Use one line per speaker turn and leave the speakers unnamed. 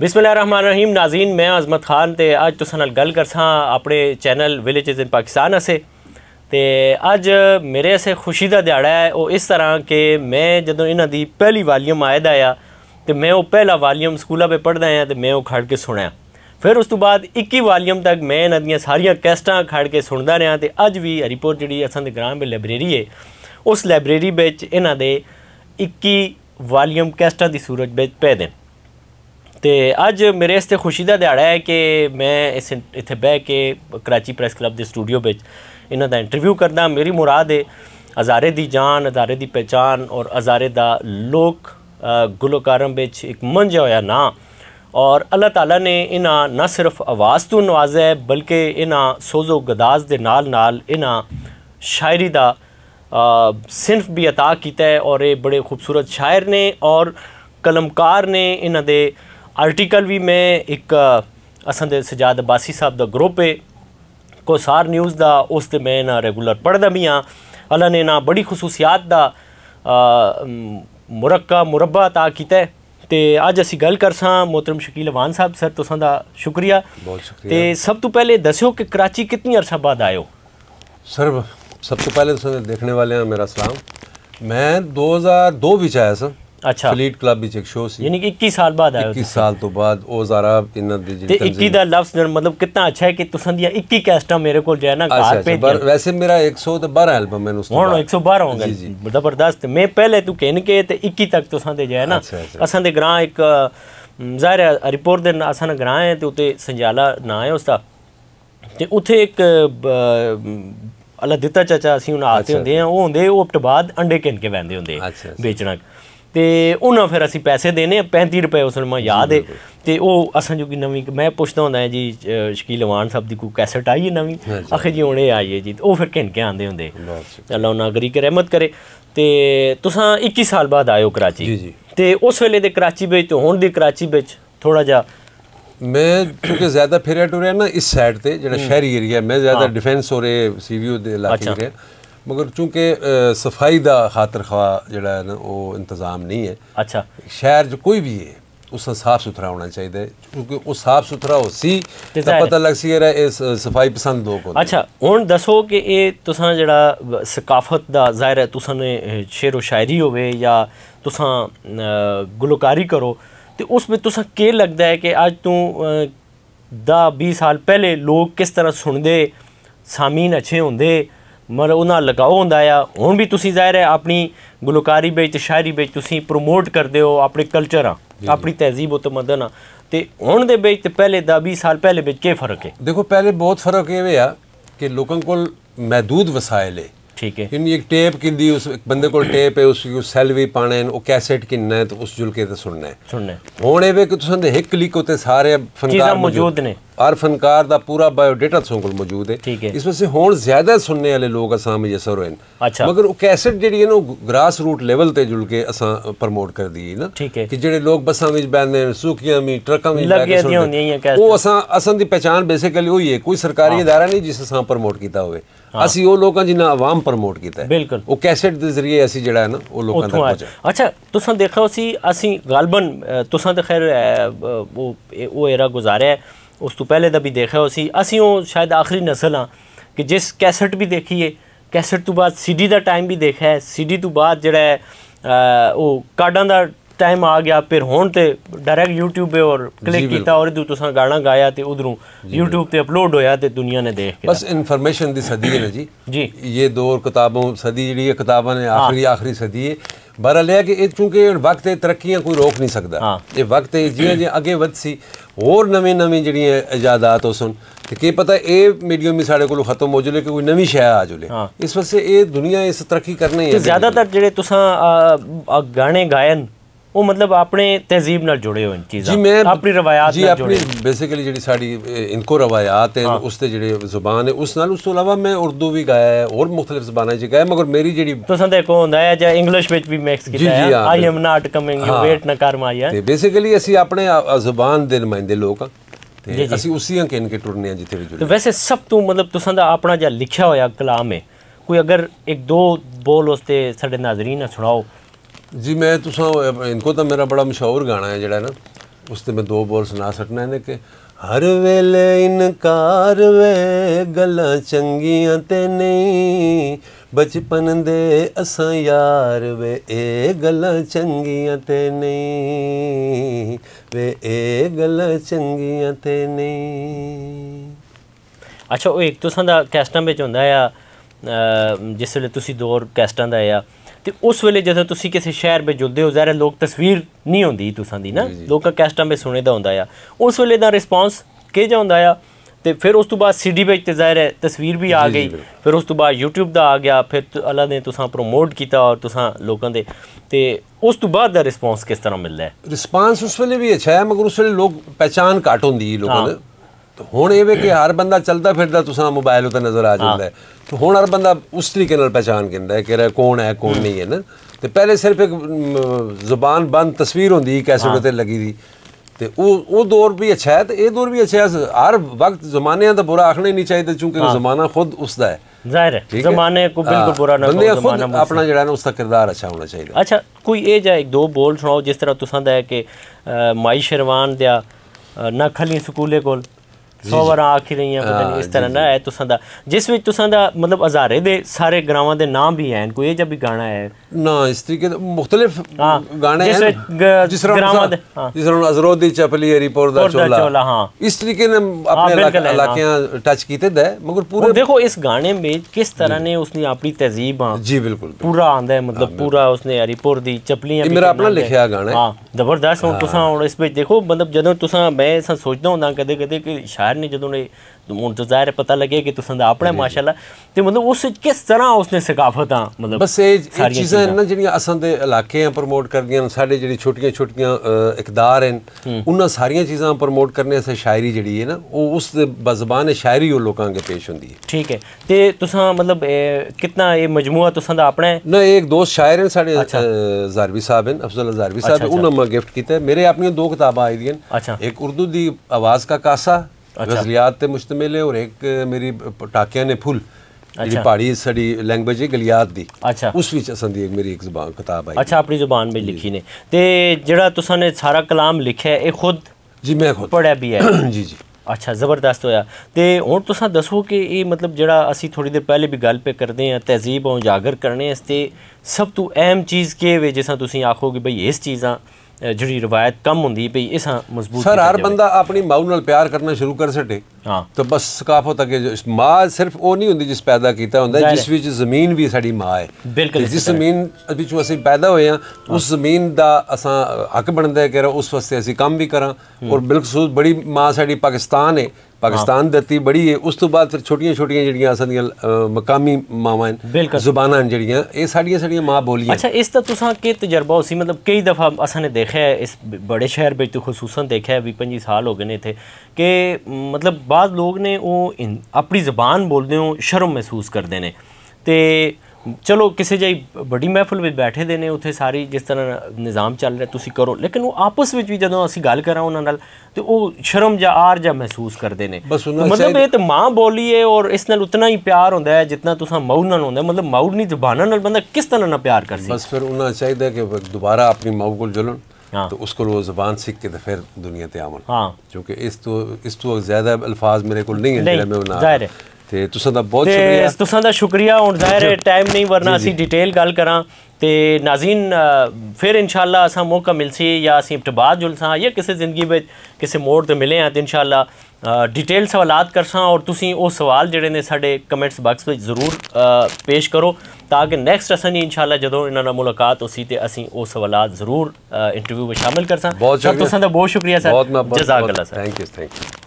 बिस्मिल्लाहिर्रहमानिर्रहीम नाज़रीन, मैं अज़मत खान ते अज तुसां नाल गल करसां अपने चैनल विलेजेस इन पाकिस्तान आसे। ते अज मेरे आसे खुशी दा दिहाड़ा है। वो इस तरह कि मैं जदों इन्हां दी पहली वाल्यूम आए दा आ ते मैं वो पहला वाल्यूम स्कूला पे पढ़दा आं ते मैं वो खड़ के सुनिया। फिर उस तो बाद 21 वाल्यूम तक मैं इन्हां दियां सारियां कैस्टां खड़ के सुनदा रहा। ते अज भी हरीपुर जिहड़ी असां दे ग्रां में लाइब्रेरी है, उस लाइब्रेरी विच इन्हां दे 21 वाल्यूम कैस्टां दी सूरत विच पे दे। तो अज मेरे आस्ते खुशी का दिहाड़ा है कि मैं इत्थे बह के कराची प्रेस क्लब के स्टूडियो में इन्हां दा इंटरव्यू करदा। मेरी मुराद है हज़ारे दी जान, हज़ारे दी पहचान और हज़ारे दा लोक गुलकारां विच एक मंझा होया ना। और अल्लाह ताला ने इन्हां न सिर्फ आवाज़ तो नवाजा है बल्कि इन्हां सोजो गदाज दे नाल नाल इन्हां शायरी दा सिनफ भी अता कीता है। और ये बड़े खूबसूरत शायर ने और कलमकार ने। इन्हां दे आर्टिकल भी मैं एक असां दे सजाद अब्बासी साहब दा ग्रुप है कोसार न्यूज़ दा, उस ते मैं ना रेगुलर पढ़दा भी हाँ। अल्लाह ने ना बड़ी खसूसियात दा मुरब्बा अता कीता है। ते अज असी गल करसां मोहतरम शकील अवान साहब। सर तुसां दा शुक्रिया।
बहुत शुक्रिया।
ते सब तो पहले दस्यो कि कराची कितनी अरसा बाद आए हो?
सर सब तो पहले तो देखने वाले हैं मेरा सलाम। मैं 2002 विच आया सर।
अच्छा,
फ्लीट क्लब विच एक शो सी,
यानी कि 21 साल बाद आए हो।
21 साल तो बाद ओ ज़ारा इन्हां दी
ते 21 दा लफ्ज़ मतलब कितना अच्छा है कि तुसां दियां 21 कैस्टां मेरे को जो है ना घर पे।
वैसे मेरा 112 एल्बम मैंने उस
हुण 112 होंगे। जबरदस्त। मैं पहले तू कहन के ते 21 तक तुसां दे जो है ना असां दे ग्रां एक ज़ाहिर है हरीपुर दे असां दा ग्रां है ते उत्ते संजाला नां है उसदा। ते उत्थे एक अल्लाह दित्ता चाचा असीं हुण आते होंदे हैं, वो होंदे ओह बाद अंडे किन के वैंदे होंदे बेचना। तो उन्हें फिर असी पैसे देने 35 रुपए उस मैं याद है। तो वह असा जो कि नवी मैं पुछता होंदा है जी शकील अवान साहब की कोई कैसेट आई है नवी? आखे जी हुणे आई है जी। तो वह फिर घिन के आंदे होंदे। अल्लाह उन्हें गरी के रहमत करे। तो तुसां 21 साल बाद आए हो कराची। तो उस वेले दे कराची बिच ते हुण दी कराची बिच थोड़ा जा
मैं क्योंकि ज़्यादा फिर टुरिया ना इस साइड ते जेड़ा शहरी एरिया, मैं ज़्यादा डिफेंस और सीवीओ दे इलाके में रहा। मगर चूँकि सफाई का खातर खा जड़ा है ना वो इंतज़ाम नहीं है।
अच्छा,
शहर जो कोई भी है उसका साफ सुथरा होना चाहिए, क्योंकि वो साफ सुथरा हो सी तो पता लग सी सफाई पसंद लोग।
अच्छा हुण दसो कि ये तुसां जड़ा सकाफत दा ज़ाहिर है तुसां ने शेर व शायरी होवे या तुसां गुलकारी करो, तो उस में तुसां केह् लगदा है कि अज तू 10-20 साल पहले लोग किस तरह सुनदे, सामीन अच्छे होंदे, मतलब उन्हें लगाओ होंदा आ। हुण भी तुसीं ज़ाहिर है अपनी गुलकारी बिच शायरी बिच तुसीं प्रमोट करदे हो अपने कल्चर अपनी तहजीब तमदन। तो हुण दे बिच ते पहले 10-20 साल पहले बिच केह् फर्क है?
देखो पहले बहुत फर्क ये है कि लोगों को महदूद वसाइल है। ठीक है, एक टेप किंदी उस बंदे को टेप है, उसकी सेल भी पाने, वो कैसेट किन्ना है तो उस जुल के सुनना है। हुण एवे कि तुसां दे एक क्लिक होते सारे फनकार मौजूद ने, हर फनकार दा पूरा बायोडेटा तुसां कोल मौजूद है। इस वजह से हुण ज्यादा सुनने वाले लोग असां मुयसर होए। अच्छा, मगर वो कैसेट जिहड़ी है ना ग्रास रूट लेवल ते जुल के असां प्रमोट कर दी ना। ठीक है, कि जिहड़े लोग बसां विच बैठदे ने, सूकियां में ट्रकां में लगे सुनदे, वो असां दी पहचान बेसिकली वही है। कोई सरकारी इदारा नहीं जिस असां प्रमोट कीता होवे। असी वो लोगों जिन्हें आवाम प्रमोट किया है। बिल्कुल, वो कैसेट के जरिए असी जड़ा है ना वो लोगों तक पहुंचा।
अच्छा तुसां देखा असी गालबन तुसां तो खैर वो एरा गुजारिया है, उस तो पहले दा भी देखा असी वो शायद आखिरी नस्ल हाँ कि जिस कैसेट भी देखी है, कैसेट तो बाद CD का टाइम भी देखा है, CD तो बाद जड़ा है वो कार्डां दा टाइम आ गया। फिर हुण ते डायरेक्ट यूट्यूब पे और क्लिक किया और तुसां गाना गाया तो उधरों यूट्यूब पे अपलोड होया तो दुनिया ने देख के।
बस इन्फॉर्मेशन दी सदी है ना जी। ये दौर किताबों सदी जी किताबों ने आखिरी सदी है। बहरहाल है कि चूँकि वक्त तरक्कियां कोई रोक नहीं सकता। ये वक्त जियां जियां अगे वधसी होर नवीं जिहड़ियां इजादात हो सुन तो क्या पता ये मीडियम भी साढ़े को खत्म हो जाए कि कोई नवी शय आ जाए। इस वास्ते ये दुनिया इस तरक्की करनी है।
ज़्यादातर जिहड़े तुसां गाने गायन वो मतलब अपने तहजीब नाल जुड़े हुए चीज़ां, अपनी रवायात
जी, अपनी बेसिकली जी साड़ी इनको रवायात हैं उसते जिहड़े ज़ुबान है उस नाल। उस तो अलावा मैं उर्दू भी गाया है और मुख्तलिफ ज़बानां च गाया, मगर मेरी जी
तुसां ते को होंदा है जां इंग्लिश विच भी मिक्स कीता है, I am not coming you wait ना कर माया।
ते बेसिकली असी अपने ज़ुबान दे नुमाइंदे लोग ते असी उसी अंकेन के टुरने हैं जिथे भी जुड़े।
तो वैसे सब तो मतलब तुसां दा अपना जा लिखा होया कलाम है, कोई अगर एक दो बोल उसते साडे नाज़रीन सुनाओ।
जी मैं तुसा इनको तो मेरा बड़ा मशहूर गाना है जड़ा ना उसते मैं 2 बोल सुना सकना है कि हर वेले इनकार वे गल्लां चंगियां ते नहीं, बचपन दे असां यार वे ए गल्लां चंगियां ते नहीं, वे ए गल्लां चंगियां ते नहीं।
अच्छा वो एक तुसां दा कैस्टां विच हुंदा आ जिस वेले तुसी दौर कैस्टां दा आ तो उस वेले जदों तुसी किसी शहर में जुलदे हो ज़ाहिर लोग तस्वीर नहीं होंदी तुसां दी ना, लोग कैस्टां में सुने दा हुंदा आ, उस वेले दा रिस्पॉन्स किहो जिहा हुंदा आ? तो फिर उस तो बाद CD विच ते ज़ाहिर है तस्वीर भी आ गई, फिर उस तो बाद YouTube दा आ गया, फिर अल्लाह ने तुसां प्रमोट किया और तुसां लोकां दे ते उस तो बाद दा रिस्पॉन्स किस तरह मिलदा है?
रिस्पॉन्स उस वेले भी अच्छा है मगर उस वेले लोग पहचान घट होंदी लोगों ने। तो हुण ये कि हर बंदा चलता फिरदा तुसां मोबाइल उत्ते नज़र आ जाता है, तो हुण हर बंदा उस तरीके नाल पहचान करदा है कि कौन है कौन नहीं है ना। तो पहले सिर्फ एक जुबान बंद तस्वीर होंदी कैसेट उत्ते लगी दी, तो वो दौर भी अच्छा है, तो ये दौर भी अच्छा है। हर वक्त जमाने का बुरा आखना ही नहीं चाहिए क्योंकि जमाना खुद उसका है,
जाहिर है जमाने को बिल्कुल बुरा ना
कहो, जमाना अपना जो है ना उसका किरदार अच्छा होना चाहिए।
अच्छा कोई ये जा 1-2 बोल सुनाओ जिस तरह तुसां दा है कि माई शरवान दिया ना खली स्कूले कोल 100 बार आखी रही हैं, पता नहीं इस तरह ना है तुसां दा, जिस विच तुसां दा मतलब हज़ारे दे सारे ग्रावां दे नाम भी हैं, कोई जब भी गाना है
ना इस तरीके मुख्तलिफ गाने हैं जिस तरह अजरोदी चपली हरीपुर दा चोला, इस तरीके ने अपने इलाके टच कीते दे, मगर पूरे
देखो इस गाने में किस तरह ने उसने अपनी तहजीब
जी बिल्कुल
पूरा आंदा है, मतलब पूरा उसने हरीपुर दी चपलियां
मेरा अपना लिखिया गाना
है जबरदस्त। हुण तुसां हुण इस विच देखो मतलब जदों तुसां मैं सोचदा हुंदा कदे कदे कि शायर ने जदों ने हुण तो ज़ाहिर पता लगे कि तुसां दा अपना माशाअल्लाह, तो मतलब उस किस तरह उसने सकाफत मतलब
बस ये चीज़ां ना जिहड़ियां असां दे इलाके प्रमोट करदियां साडे जिहड़ी छोटियां इकदार हैं उन्हां सारियां चीज़ां प्रमोट करने से शायरी जिहड़ी है ना वो उस बज़बान शायरी वो लोकां अगे पेश होंदी है।
ठीक है, तो तुसां मतलब कितना ये मजमूआ तुसां दा अपना है
ना? एक दोस्त शायर हैं साडे ज़ारवी साहब हैं, अफजल ज़ारवी साहब, उन्होंने मैं गिफ्ट किया। मेरे अपनी 2 किताबां आई दियां, एक उर्दू दी आवाज़ का कासा गज़लियात ते मुश्तमिल है और एक मेरी टाकियां ने फुल जी पहाड़ी साड़ी लैंग्वेज है गलियात दी, उस विच असां दी मेरी एक ज़बान किताब आई।
अच्छा अपनी ज़बान में लिखी ने, ते जेड़ा तुसां ने सारा कलाम लिखा है ये खुद?
जी मैं खुद
पढ़िया भी है
जी जी।
अच्छा ज़बरदस्त होया। तो हुण तुसां दसो कि ये मतलब जेड़ा असी थोड़ी देर पहले भी गल पे करते हैं तहजीब उजागर करने आस्ते सब तो अहम चीज़ के वे जिस तुसीं आखो कि भाई इस चीज़ां जी रिवायत कम होंगी भाई इस मजबूत
सर हर बंदा अपनी माऊ नाल प्यार करना शुरू कर सके तो बस सकाफत अगे माँ सिर्फ वो नहीं होंगी जिस पैदा किया होंदा जिस विच ज़मीन भी साडी माँ है, बिल्कुल जिस ज़मीन विचों असीं पैदा होए हैं उस ज़मीन दा असां हक बनदा है कि उस वास्ते असीं काम भी करां। और बिलखसूस बड़ी माँ साडी पाकिस्तान है, पाकिस्तान धरती बड़ी है, उस तो बाद फिर छोटियां छोटियां जिहड़ियां असां दियां मकामी मावां हैं ज़ुबानां जिहड़ियां ये साडियां माँ बोलियां।
अच्छा इस तुसां के तजर्बा हो सी मतलब कई दफ़ा असां ने देखा है इस बड़े शहर में तो खुसूसन देखा है 20-25 साल हो गए ने थे कि मतलब बाद लोग ने वो अपनी ज़बान बोलते हो शर्म महसूस करते हैं, तो चलो किसी जी बड़ी महफिल में बैठे दे ने उत्थे सारी जिस तरह निज़ाम चल रहा तुसी करो, लेकिन वो आपस में भी जदों असीं गल करां उन्हां नाल तो वो शर्म जा आर जा महसूस करते हैं। मतलब ये तो माँ बोली है और इस नाल उतना ही प्यार होंदा है जितना तुसां माऊ नाल होंदा, मतलब माऊ नहीं ज़बानां नाल बंदा किस तरह ना प्यार कर सी।
बस फिर उन्हें चाहिए कि दोबारा अपनी माऊ को जुलन तो उसको वो ज़बान सीख के तो फिर दुनिया ते आवन, क्योंकि इस तो ज़्यादा अल्फाज मेरे को नहीं है मैं ते तुसां दा बहुत शुक्रिया।
तुसां दा शुक्रिया। हुण ज़ाहिर है टाइम नहीं वरना असीं डिटेल गल करां ते नाज़रीन फिर इंशाअल्लाह असां मौका मिलसी या असीं इब्तिबाद जुलसां या किसी ज़िंदगी में किसी मोड़ ते मिले हैं तो इंशाअल्लाह डिटेल सवालात करसां और तुसीं वो सवाल जिहड़े ने साडे कमेंट्स बॉक्स में ज़रूर पेश करो ताकि नैक्सट असां इंशाअल्लाह जदों इन्हां नाल मुलाकात होसी ते असीं वो सवालात ज़रूर इंटरव्यू में शामिल करसां। तुसां दा बहुत शुक्रिया सर, जज़ाकल्लाह सर,
थैंक यू।